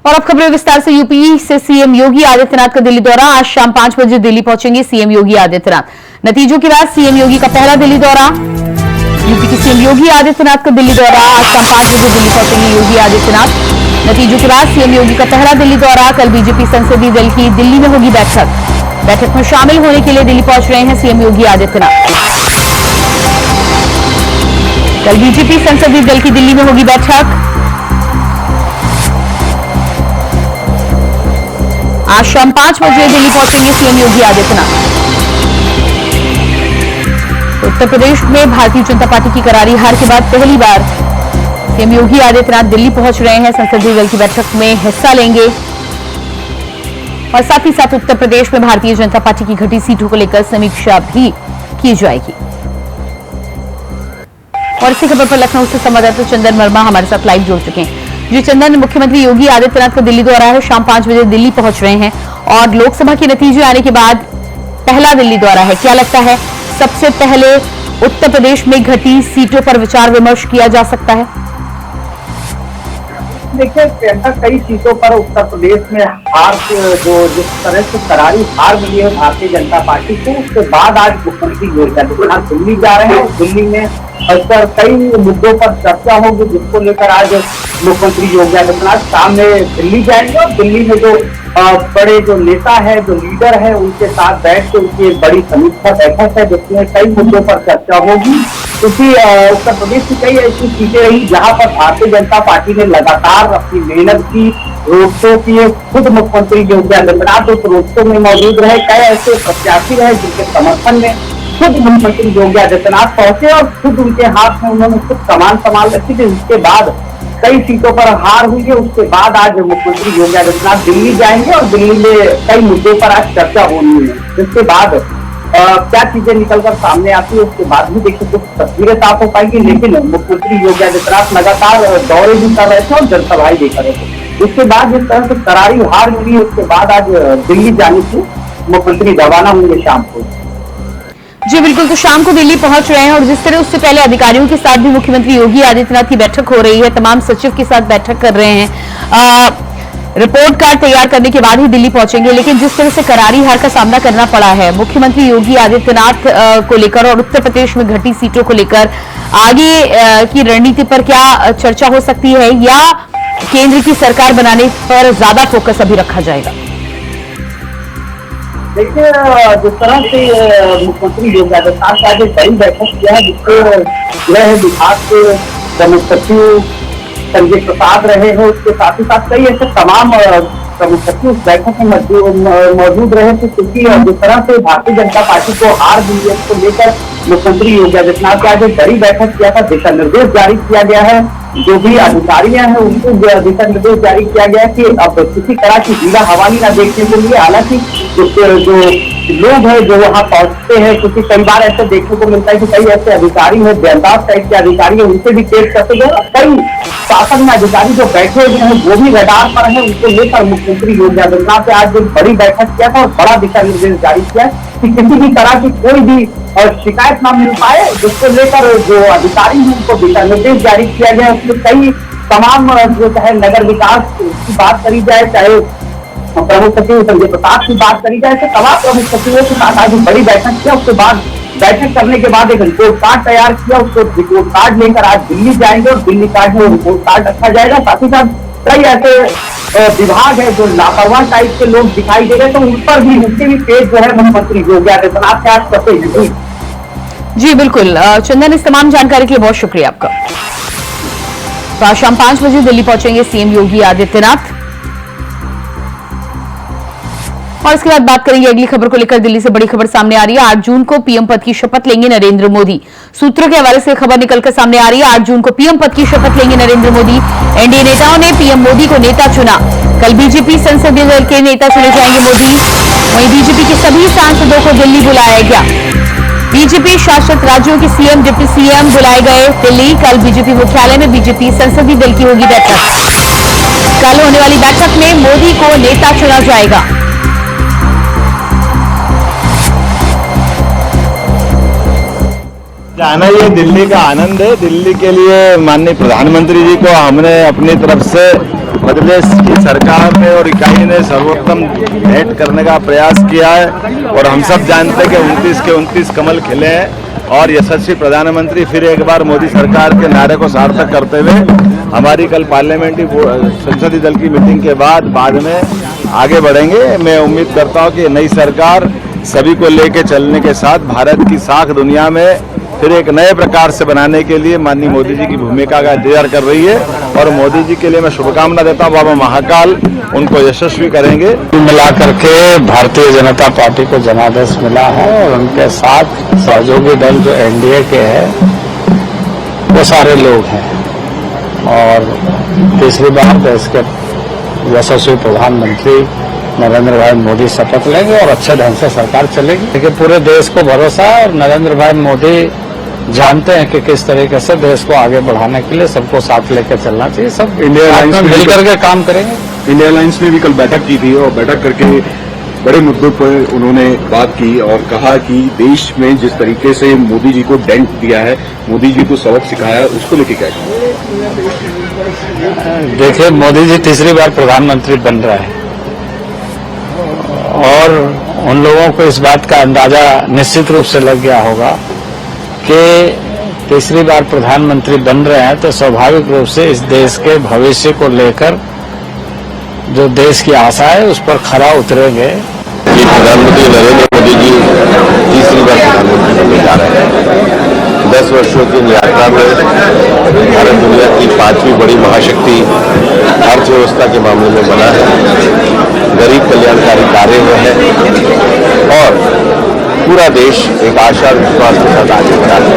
और अब खबरें विस्तार से। यूपी से सीएम योगी आदित्यनाथ का दिल्ली दौरा। आज शाम 5 बजे दिल्ली पहुंचेंगे सीएम योगी आदित्यनाथ। नतीजों के बाद सीएम योगी का पहला दिल्ली दौरा। यूपी के सीएम योगी आदित्यनाथ का दिल्ली दौरा। आज शाम 5 बजे दिल्ली पहुंचेंगे योगी आदित्यनाथ। नतीजों के बाद सीएम योगी का पहला दिल्ली दौरा। कल बीजेपी संसदीय दल की दिल्ली में होगी बैठक में शामिल होने के लिए दिल्ली पहुंच रहे हैं सीएम योगी आदित्यनाथ। कल बीजेपी संसदीय दल की दिल्ली में होगी बैठक। आज शाम 5 बजे दिल्ली पहुंचेंगे सीएम योगी आदित्यनाथ। उत्तर प्रदेश में भारतीय जनता पार्टी की करारी हार के बाद पहली बार सीएम योगी आदित्यनाथ दिल्ली पहुंच रहे हैं। संसदीय दल की बैठक में हिस्सा लेंगे और साथ ही साथ उत्तर प्रदेश में भारतीय जनता पार्टी की घटी सीटों को लेकर समीक्षा भी की जाएगी। और इसी खबर पर लखनऊ से संवाददाता चंदन वर्मा हमारे साथ लाइव जुड़ चुके हैं। जी चंदन, मुख्यमंत्री योगी आदित्यनाथ का दिल्ली दौरा है, शाम 5 बजे दिल्ली पहुंच रहे हैं और लोकसभा के नतीजे आने के बाद पहला दिल्ली दौरा है। क्या लगता है सबसे पहले उत्तर प्रदेश में घटी सीटों पर विचार विमर्श किया जा सकता है? देखिए, कई सीटों पर उत्तर प्रदेश में हार जिस तरह से करारी हार मिली है भारतीय जनता पार्टी को, उसके बाद आज मुख्यमंत्री योगी आदित्यनाथ दिल्ली जा रहे हैं। दिल्ली में कई मुद्दों पर चर्चा होगी, जिसको लेकर आज मुख्यमंत्री योगी आदित्यनाथ शाम में दिल्ली जाएंगे और दिल्ली में जो बड़े जो नेता है, जो लीडर है, उनके साथ बैठ के उनकी एक बड़ी समीक्षा बैठक है, जिसमें कई मुद्दों पर चर्चा होगी। क्योंकि उत्तर प्रदेश की कई ऐसी सीटें रही जहां पर भारतीय जनता पार्टी ने लगातार अपनी मेहनत की, रोड शो किए। खुद मुख्यमंत्री योगी आदित्यनाथ उस रोड शो में मौजूद रहे। कई ऐसे प्रत्याशी रहे जिनके समर्थन में खुद मुख्यमंत्री योगी आदित्यनाथ पहुंचे और खुद उनके हाथ में उन्होंने खुद कमान संभाल रखी थी। उसके बाद कई सीटों पर हार हुई है। उसके बाद आज मुख्यमंत्री योगी आदित्यनाथ दिल्ली जाएंगे और दिल्ली में कई मुद्दों पर आज चर्चा होनी है। जिसके बाद क्या चीजें निकलकर सामने आती है उसके बाद भी देखिए कुछ तस्वीरें साफ हो पाएंगी। लेकिन मुख्यमंत्री योगी आदित्यनाथ लगातार दौरे भी कर रहे थे और जनसभाएं भी कर रहे थे। उसके बाद जिस तरह से करारी हार मिली है, उसके बाद आज दिल्ली जाने से मुख्यमंत्री रवाना होंगे शाम को। जी बिल्कुल, तो शाम को दिल्ली पहुंच रहे हैं और जिस तरह उससे पहले अधिकारियों के साथ भी मुख्यमंत्री योगी आदित्यनाथ की बैठक हो रही है, तमाम सचिव के साथ बैठक कर रहे हैं। रिपोर्ट कार्ड तैयार करने के बाद ही दिल्ली पहुंचेंगे। लेकिन जिस तरह से करारी हार का सामना करना पड़ा है मुख्यमंत्री योगी आदित्यनाथ को लेकर और उत्तर प्रदेश में घटी सीटों को लेकर आगे की रणनीति पर क्या चर्चा हो सकती है या केंद्र की सरकार बनाने पर ज्यादा फोकस अभी रखा जाएगा? देखिए, जिस तरह से मुख्यमंत्री योगी आदित्यनाथ आज एक बड़ी बैठक किया है, जिसको गृह विभाग के प्रमुख सचिव संजय प्रसाद रहे हैं, उसके साथ ही साथ कई ऐसे तमाम प्रमुख सचिव उस बैठक में मौजूद रहे थे। क्योंकि जिस तरह से भारतीय जनता पार्टी को हार दी है, उसको लेकर मुख्यमंत्री योगी आदित्यनाथ ने आज एक बड़ी बैठक किया था। दिशा निर्देश जारी किया गया है, जो भी अधिकारी हैं उनको दिशा निर्देश जारी किया गया है कि अब किसी तरह की हीरा हवाली न देखने के लिए। हालांकि जो लोग हैं जो वहां पहुंचते हैं, क्योंकि कई बार ऐसे देखने को मिलता है कि कई ऐसे अधिकारी हैं, बेअंदाज टाइप के अधिकारी हैं, उनसे भी पेश करते गए। कई शासन में अधिकारी जो बैठे हुए हैं वो भी रडार पर है। उनको लेकर मुख्यमंत्री योगी आदित्यनाथ ने आज एक बड़ी बैठक किया था और बड़ा दिशा निर्देश जारी किया कि किसी भी तरह की कोई भी शिकायत न मिल पाए, जिसको लेकर जो अधिकारी हैं उनको दिशा निर्देश जारी किया गया। उसमें कई तमाम जो चाहे नगर विकास की बात करी जाए, चाहे प्रमुख सचिव संजय प्रसाद की बात करी जाए, तो तमाम प्रमुख सचिवों के साथ आज बड़ी बैठक किया। उसके बाद बैठक करने के बाद एक रिपोर्ट कार्ड तैयार किया। उसको रिपोर्ट कार्ड लेकर आज दिल्ली जाएंगे और दिल्ली कार्ड में रिपोर्ट कार्ड रखा जाएगा। साथ ही साथ कई ऐसे विभाग है जो लापरवाह टाइप के लोग दिखाई दे रहे, तो उन पर भी उनके भी पेज जो है मुख्यमंत्री योगी आदित्यनाथ से आज करते। जी बिल्कुल चंदन, इस तमाम जानकारी के लिए बहुत शुक्रिया आपका। तो आज शाम 5 बजे दिल्ली पहुंचेंगे सीएम योगी आदित्यनाथ। और इसके बाद बात करेंगे अगली खबर को लेकर। दिल्ली से बड़ी खबर सामने आ रही है। 8 जून को पीएम पद की शपथ लेंगे नरेंद्र मोदी। सूत्रों के हवाले से खबर निकलकर सामने आ रही है। 8 जून को पीएम पद की शपथ लेंगे नरेंद्र मोदी। एनडीए नेताओं ने पीएम मोदी को नेता चुना। कल बीजेपी संसदीय दल के नेता चुने जाएंगे मोदी। वहीं बीजेपी के सभी सांसदों को दिल्ली बुलाया गया। बीजेपी शासित राज्यों के सीएम, डिप्टी सीएम बुलाए गए दिल्ली। कल बीजेपी मुख्यालय में बीजेपी संसदीय दल की होगी बैठक। कल होने वाली बैठक में मोदी को नेता चुना जाएगा। जाना ये दिल्ली का आनंद है। दिल्ली के लिए माननीय प्रधानमंत्री जी को हमने अपनी तरफ से प्रदेश की सरकार ने और इकाई ने सर्वोत्तम भेंट करने का प्रयास किया है और हम सब जानते हैं कि 29 के 29 कमल खिले हैं और यशस्वी प्रधानमंत्री फिर एक बार मोदी सरकार के नारे को सार्थक करते हुए हमारी कल पार्लियामेंट्री संसदीय दल की मीटिंग के बाद में आगे बढ़ेंगे। मैं उम्मीद करता हूं कि नई सरकार सभी को लेकर चलने के साथ भारत की साख दुनिया में फिर एक नए प्रकार से बनाने के लिए माननीय मोदी जी की भूमिका का इंतजार कर रही है और मोदी जी के लिए मैं शुभकामना देता हूं। बाबा महाकाल उनको यशस्वी करेंगे। मिला करके भारतीय जनता पार्टी को जनादेश मिला है और उनके साथ सहयोगी दल जो एनडीए के हैं वो सारे लोग हैं और तीसरी बार देश के यशस्वी प्रधानमंत्री नरेंद्र भाई मोदी शपथ लेंगे और अच्छे ढंग से सरकार चलेगी। लेकिन पूरे देश को भरोसा है और नरेंद्र भाई मोदी जानते हैं कि किस तरीके से देश को आगे बढ़ाने के लिए सबको साथ लेकर चलना चाहिए। सब इंडिया अलायंस में मिलकर के काम करेंगे। इंडिया अलायंस ने भी कल बैठक की थी और बैठक करके बड़े मुद्दों पर उन्होंने बात की और कहा कि देश में जिस तरीके से मोदी जी को डेंट दिया है, मोदी जी को सबक सिखाया है, उसको लेके क्या देखिए, मोदी जी तीसरी बार प्रधानमंत्री बन रहे हैं और उन लोगों को इस बात का अंदाजा निश्चित रूप से लग गया होगा कि तीसरी बार प्रधानमंत्री बन रहे हैं तो स्वाभाविक रूप से इस देश के भविष्य को लेकर जो देश की आशा है उस पर खरा उतरेंगे। प्रधानमंत्री नरेंद्र मोदी जी तीसरी बार प्रधानमंत्री बनने जा रहे हैं। 10 वर्षों की यात्रा में भारत दुनिया की 5वीं बड़ी महाशक्ति अर्थव्यवस्था के मामले में बना है, गरीब कल्याणकारी कार्य में है और पूरा देश एक आशा और विश्वास के साथ आगे बढ़ा है।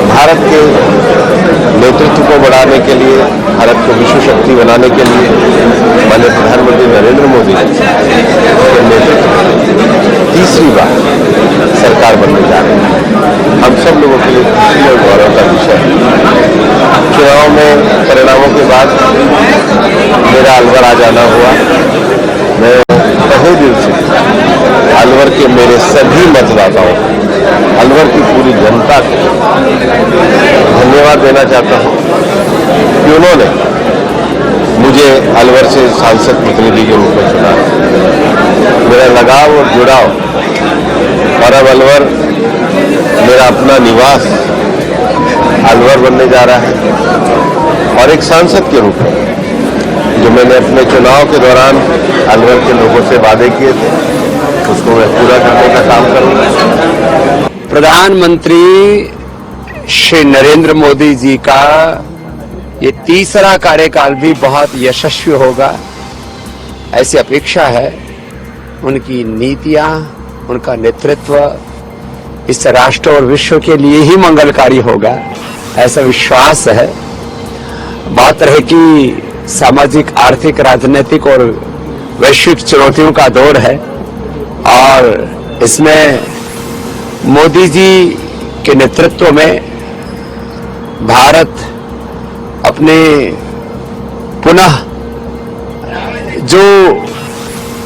भारत के नेतृत्व को बढ़ाने के लिए, भारत को विश्व शक्ति बनाने के लिए माननीय प्रधानमंत्री नरेंद्र मोदी के नेतृत्व में तीसरी बार सरकार बनने जा रही है। हम सब लोगों के लिए खुशी और गौरव का विषय है। चुनाव में परिणामों के बाद मेरा अलवर आ जाना हुआ। मैं तहे दिल से अलवर के मेरे सभी मतदाताओं, अलवर की पूरी जनता को धन्यवाद देना चाहता हूं कि उन्होंने मुझे अलवर से सांसद प्रतिनिधि के रूप में चुना। मेरा लगाव और जुड़ाव और अब अलवर मेरा अपना निवास अलवर बनने जा रहा है और एक सांसद के रूप में जो मैंने अपने चुनाव के दौरान अलवर के लोगों से वादे किए थे उसको मैं पूरा करने का काम करूंगा। प्रधानमंत्री श्री नरेंद्र मोदी जी का ये तीसरा कार्यकाल भी बहुत यशस्वी होगा, ऐसी अपेक्षा है। उनकी नीतियां, उनका नेतृत्व इस राष्ट्र और विश्व के लिए ही मंगलकारी होगा, ऐसा विश्वास है। बात रहे कि सामाजिक, आर्थिक, राजनीतिक और वैश्विक चुनौतियों का दौर है और इसमें मोदी जी के नेतृत्व में भारत अपने पुनः जो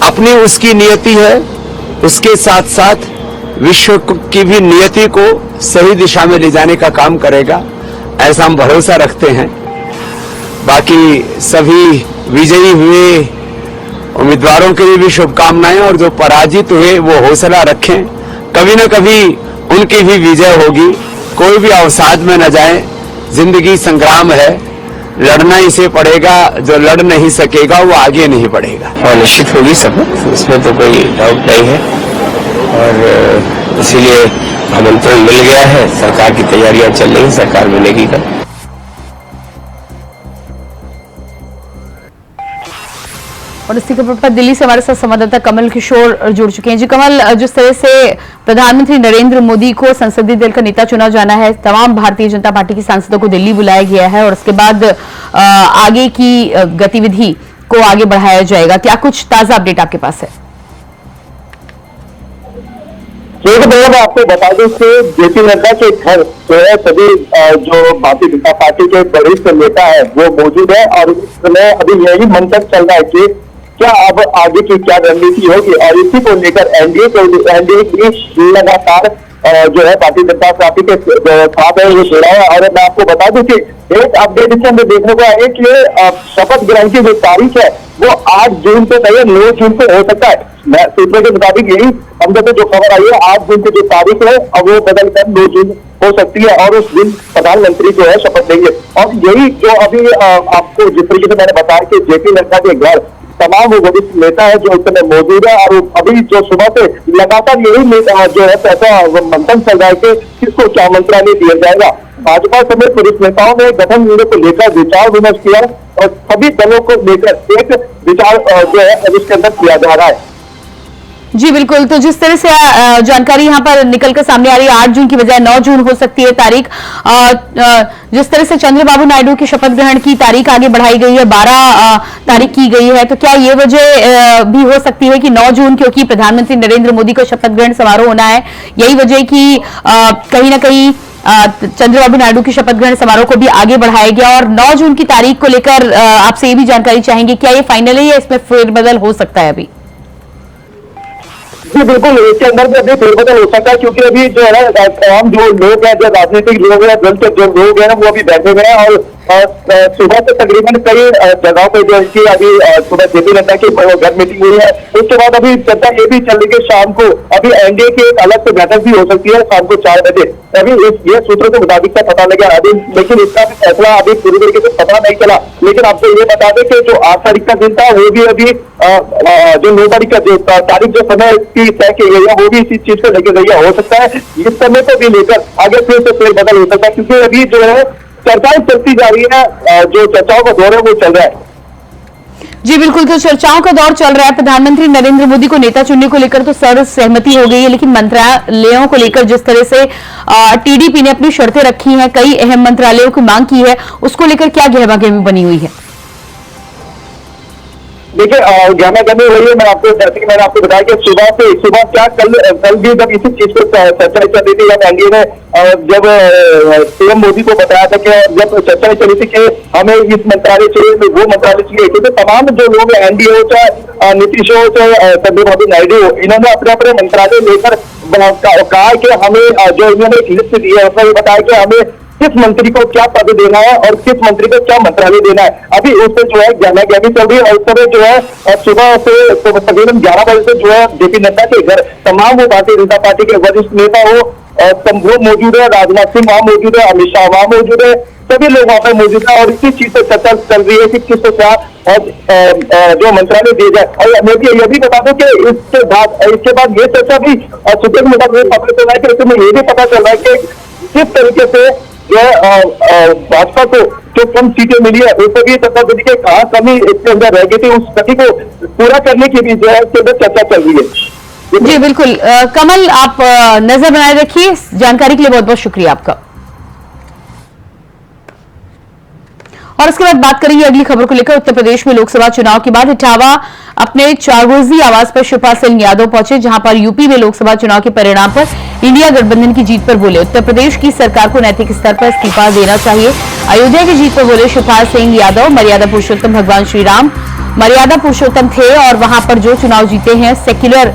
अपनी उसकी नियति है उसके साथ साथ विश्व की भी नियति को सही दिशा में ले जाने का काम करेगा, ऐसा हम भरोसा रखते हैं। बाकी सभी विजयी हुए उम्मीदवारों के लिए भी शुभकामनाएं और जो पराजित हुए वो हौसला रखें, कभी न कभी उनकी भी विजय होगी। कोई भी अवसाद में न जाए, जिंदगी संग्राम है, लड़ना इसे पड़ेगा, जो लड़ नहीं सकेगा वो आगे नहीं बढ़ेगा। और निश्चित होगी सब, इसमें तो कोई डाउट नहीं है और इसीलिए आमंत्रण मिल गया है। सरकार की तैयारियां चल रही, सरकार बनेगी कल। और इसी खबर पर दिल्ली से हमारे साथ संवाददाता कमल किशोर जुड़ चुके हैं। जी कमल, जिस तरह से प्रधानमंत्री नरेंद्र मोदी को संसदीय दल का नेता चुना जाना है, तमाम भारतीय जनता पार्टी के सांसदों को दिल्ली बुलाया गया है और उसके बाद आगे की गतिविधि को आगे बढ़ाया जाएगा। क्या कुछ ताजा अपडेट आपके पास है? मैं आपको बता दूं कि जेपी नड्डा के घर जो है सभी जो भारतीय जनता पार्टी के वरिष्ठ नेता है वो मौजूद है और इस समय अभी यही मंथन चल रहा है कि क्या अब आगे की क्या रणनीति होगी और इसी को लेकर एनडीए भी लगातार जो है भारतीय जनता पार्टी के साथ है ये जोड़ा है। और मैं आपको बता दूं कि एक अपडेट इसके अंदर देखने को आया कि शपथ ग्रहण की जो तारीख है वो 8 जून को नहीं है, 9 जून को हो सकता है। सूत्रों के मुताबिक यही हम से जो खबर आई है 8 जून की जो तारीख है अब वो बदल कर 9 जून हो सकती है और उस दिन प्रधानमंत्री जो है शपथ लेंगे। और यही जो अभी आपको जिस तरीके से मैंने बताया कि जेपी नड्डा के घर तमाम वो वरिष्ठ नेता है जो इस समय मौजूद है और अभी जो सुबह से लगातार यही जो है ऐसा मंथन चल रहा है कि किसको क्या मंत्रालय दिया जाएगा। भाजपा समेत वरिष्ठ नेताओं ने गठन निर्णय को लेकर विचार विमर्श किया और सभी दलों को लेकर एक विचार जो है इसके अंदर किया जा रहा है। जी बिल्कुल, तो जिस तरह से जानकारी यहाँ पर निकलकर सामने आ रही है 8 जून की बजाय 9 जून हो सकती है तारीख। जिस तरह से चंद्रबाबू नायडू की शपथ ग्रहण की तारीख आगे बढ़ाई गई है, 12 तारीख की गई है, तो क्या ये वजह भी हो सकती है कि 9 जून क्योंकि प्रधानमंत्री नरेंद्र मोदी का शपथ ग्रहण समारोह होना है, यही वजह कि कहीं ना कहीं चंद्रबाबू नायडू की शपथ ग्रहण समारोह को भी आगे बढ़ाया गया। और 9 जून की तारीख को लेकर आपसे ये भी जानकारी चाहेंगे, क्या ये फाइनल है या इसमें फेरबदल हो सकता है अभी? जी बिल्कुल, इसके अंदर भी अभी फेरबदल हो सकता है क्योंकि अभी जो है ना तमाम जो लोग हैं, जो राजनीतिक लोग हैं, दल के जो लोग हैं वो अभी बैठे हुए हैं और सुबह से तकरीबन कई जगहों पे जो इनकी अभी सुबह जेपी नड्डा की घर मीटिंग हुई है। उसके बाद अभी चर्चा ये भी चल रही है शाम को अभी एनडीए की एक अलग से बैठक भी हो सकती है शाम को 4 बजे। अभी ये सूत्रों के मुताबिक का पता लगा अभी, लेकिन इसका भी फैसला अभी पूरी तरीके से पता नहीं चला। लेकिन आपको ये बता दें कि जो 8 तारीख का दिन था वो भी अभी जो 9 तारीख का जो तारीख जो समय की तय की गई है वो भी इसी चीज को लेकर गई है। हो सकता है इस समय को भी लेकर आगे फिर से फेरबदल हो सकता है क्योंकि अभी जो है चर्चाएं चलती जा रही है, जो चर्चाओं का दौर है वो चल रहा है। जी बिल्कुल, तो चर्चाओं का दौर चल रहा है। प्रधानमंत्री नरेंद्र मोदी को नेता चुनने को लेकर तो सर्व सहमति हो गई है, लेकिन मंत्रालयों को लेकर जिस तरह से टीडीपी ने अपनी शर्तें रखी हैं, कई अहम मंत्रालयों की मांग की है, उसको लेकर क्या गहमागहमी बनी हुई है? देखिए गहमागहमी हुई है। जैसे कि मैंने आपको बताया कि सुबह क्या कल भी जब इसी चीज पर चर्चा चल रही थी, जब एनडीए ने जब पीएम मोदी को बताया था कि जब चर्चा चली थी कि हमें इस मंत्रालय चाहिए वो मंत्रालय चाहिए, क्योंकि तमाम जो लोग एनडीए हो चाहे नीतीश हो चाहे चंद्रबाबू नायडू हो, इन्होंने अपने अपने मंत्रालय लेकर कहा कि हमें जो इन्होंने एक लिस्ट दी है उसमें बताया कि हमें किस मंत्री को क्या पद देना है और किस मंत्री को क्या मंत्रालय देना है। अभी उससे जो है गहमागहमी चल रही है और उस समय जो है सुबह से तकरीबन 11 बजे से जो है जेपी नड्डा के घर तमाम वो भारतीय जनता पार्टी के वरिष्ठ नेता हो वो मौजूद है, राजनाथ सिंह वहां मौजूद है, अमित शाह वहां मौजूद है, सभी लोग वहां पर मौजूद है और इसी चीज पर चर्चा चल रही है कि किसको क्या और जो मंत्रालय दिया जाए। और मैं भी ये भी बता दूं कि इसके बाद ये चर्चा भी सुप्रीम कोर्ट में पता चल रहा है कि इसमें ये भी पता चल रहा है कि किस तरीके से जो भाजपा को जो कम सीटें मिली है उसको भी चर्चा चली कि कहाँ कमी इसके अंदर रह गई थी, उस कमी को पूरा करने की भी जो है इसके अंदर चर्चा चल रही है। जी बिल्कुल, कमल आप नजर बनाए रखिए। जानकारी के लिए बहुत बहुत शुक्रिया आपका। और इसके बाद बात करेंगे अगली खबर को लेकर। उत्तर प्रदेश में लोकसभा चुनाव के बाद इटावा अपने चारगोजी आवास पर शिवपाल सिंह यादव पहुंचे, जहां पर यूपी में लोकसभा चुनाव के परिणाम पर इंडिया गठबंधन की जीत पर बोले उत्तर प्रदेश की सरकार को नैतिक स्तर पर इस्तीफा देना चाहिए। अयोध्या की जीत पर बोले शिवपाल सिंह यादव, मर्यादा पुरुषोत्तम भगवान श्री राम मर्यादा पुरुषोत्तम थे और वहां पर जो चुनाव जीते हैं सेक्युलर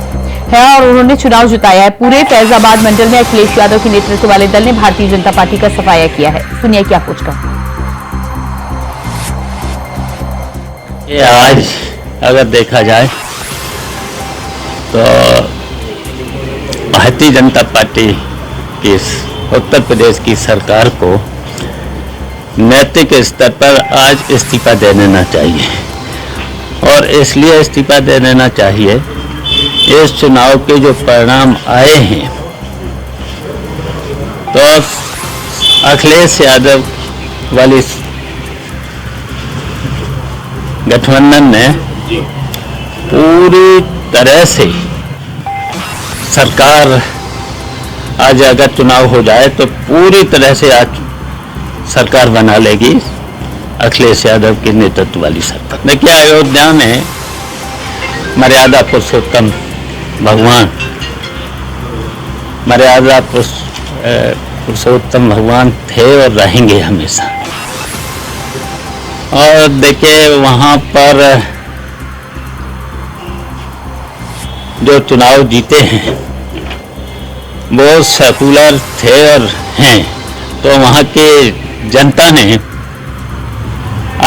है और उन्होंने चुनाव जिताया है। पूरे फैजाबाद मंडल में अखिलेश यादव के नेतृत्व वाले दल ने भारतीय जनता पार्टी का सफाया किया है। सुनिए क्या कुछ कहा। ये आज अगर देखा जाए तो भारतीय जनता पार्टी की उत्तर प्रदेश की सरकार को नैतिक स्तर पर आज इस्तीफा दे देना चाहिए और इसलिए इस्तीफा दे देना चाहिए इस चुनाव के जो परिणाम आए हैं तो अखिलेश यादव वाली गठबंधन ने पूरी तरह से सरकार आज अगर चुनाव हो जाए तो पूरी तरह से आज सरकार बना लेगी अखिलेश यादव के नेतृत्व वाली सरकार। देखिए अयोध्या में मर्यादा पुरुषोत्तम भगवान मर्यादा पुरुषोत्तम भगवान थे और रहेंगे हमेशा। और देखिए वहाँ पर जो चुनाव जीते हैं वो सेकुलर थे और हैं, तो वहाँ के जनता ने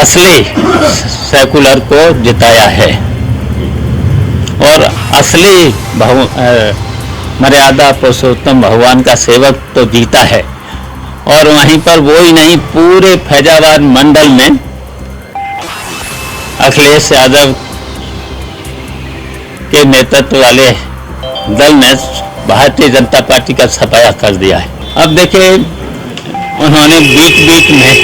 असली सेकुलर को जिताया है और असली मर्यादा पुरुषोत्तम भगवान का सेवक तो जीता है। और वहीं पर वो ही नहीं, पूरे फैजाबाद मंडल में अखिलेश यादव के नेतृत्व वाले दल ने भारतीय जनता पार्टी का सफाया कर दिया है। अब देखिए, उन्होंने बीच बीच में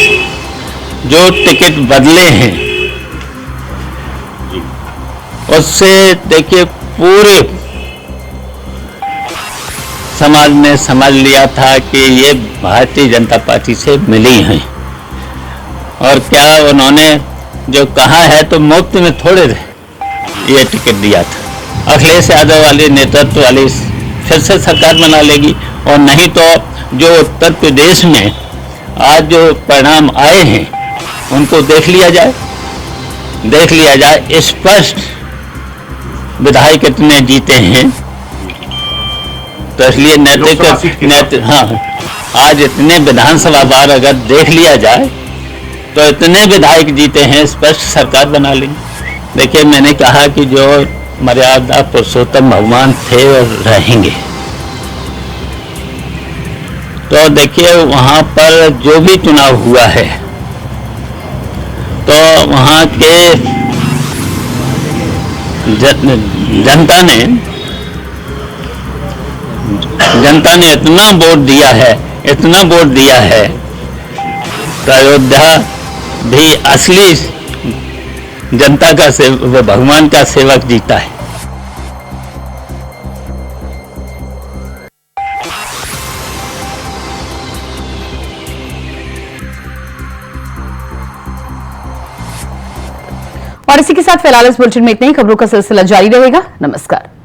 जो टिकट बदले हैं उससे देखिए पूरे समाज ने समझ लिया था कि ये भारतीय जनता पार्टी से मिली हैं। और क्या उन्होंने जो कहा है तो मुफ्त में थोड़े ये टिकट दिया था। अखिलेश यादव वाले नेतृत्व वाली फिर से सरकार बना लेगी, और नहीं तो जो उत्तर प्रदेश में आज जो परिणाम आए हैं उनको देख लिया जाए। स्पष्ट विधायक कितने जीते हैं, तो इसलिए नैतिक हाँ, आज इतने विधानसभा बार अगर देख लिया जाए तो इतने विधायक जीते हैं, स्पष्ट सरकार बना लेंगे। देखिए, मैंने कहा कि जो मर्यादा पुरुषोत्तम भगवान थे और रहेंगे, तो देखिए वहां पर जो भी चुनाव हुआ है तो वहां के जनता ने इतना वोट दिया है तो अयोध्या भी असली जनता का भगवान का सेवक जीता है। और इसी के साथ फिलहाल इस बुलेटिन में इतना ही। खबरों का सिलसिला जारी रहेगा। नमस्कार।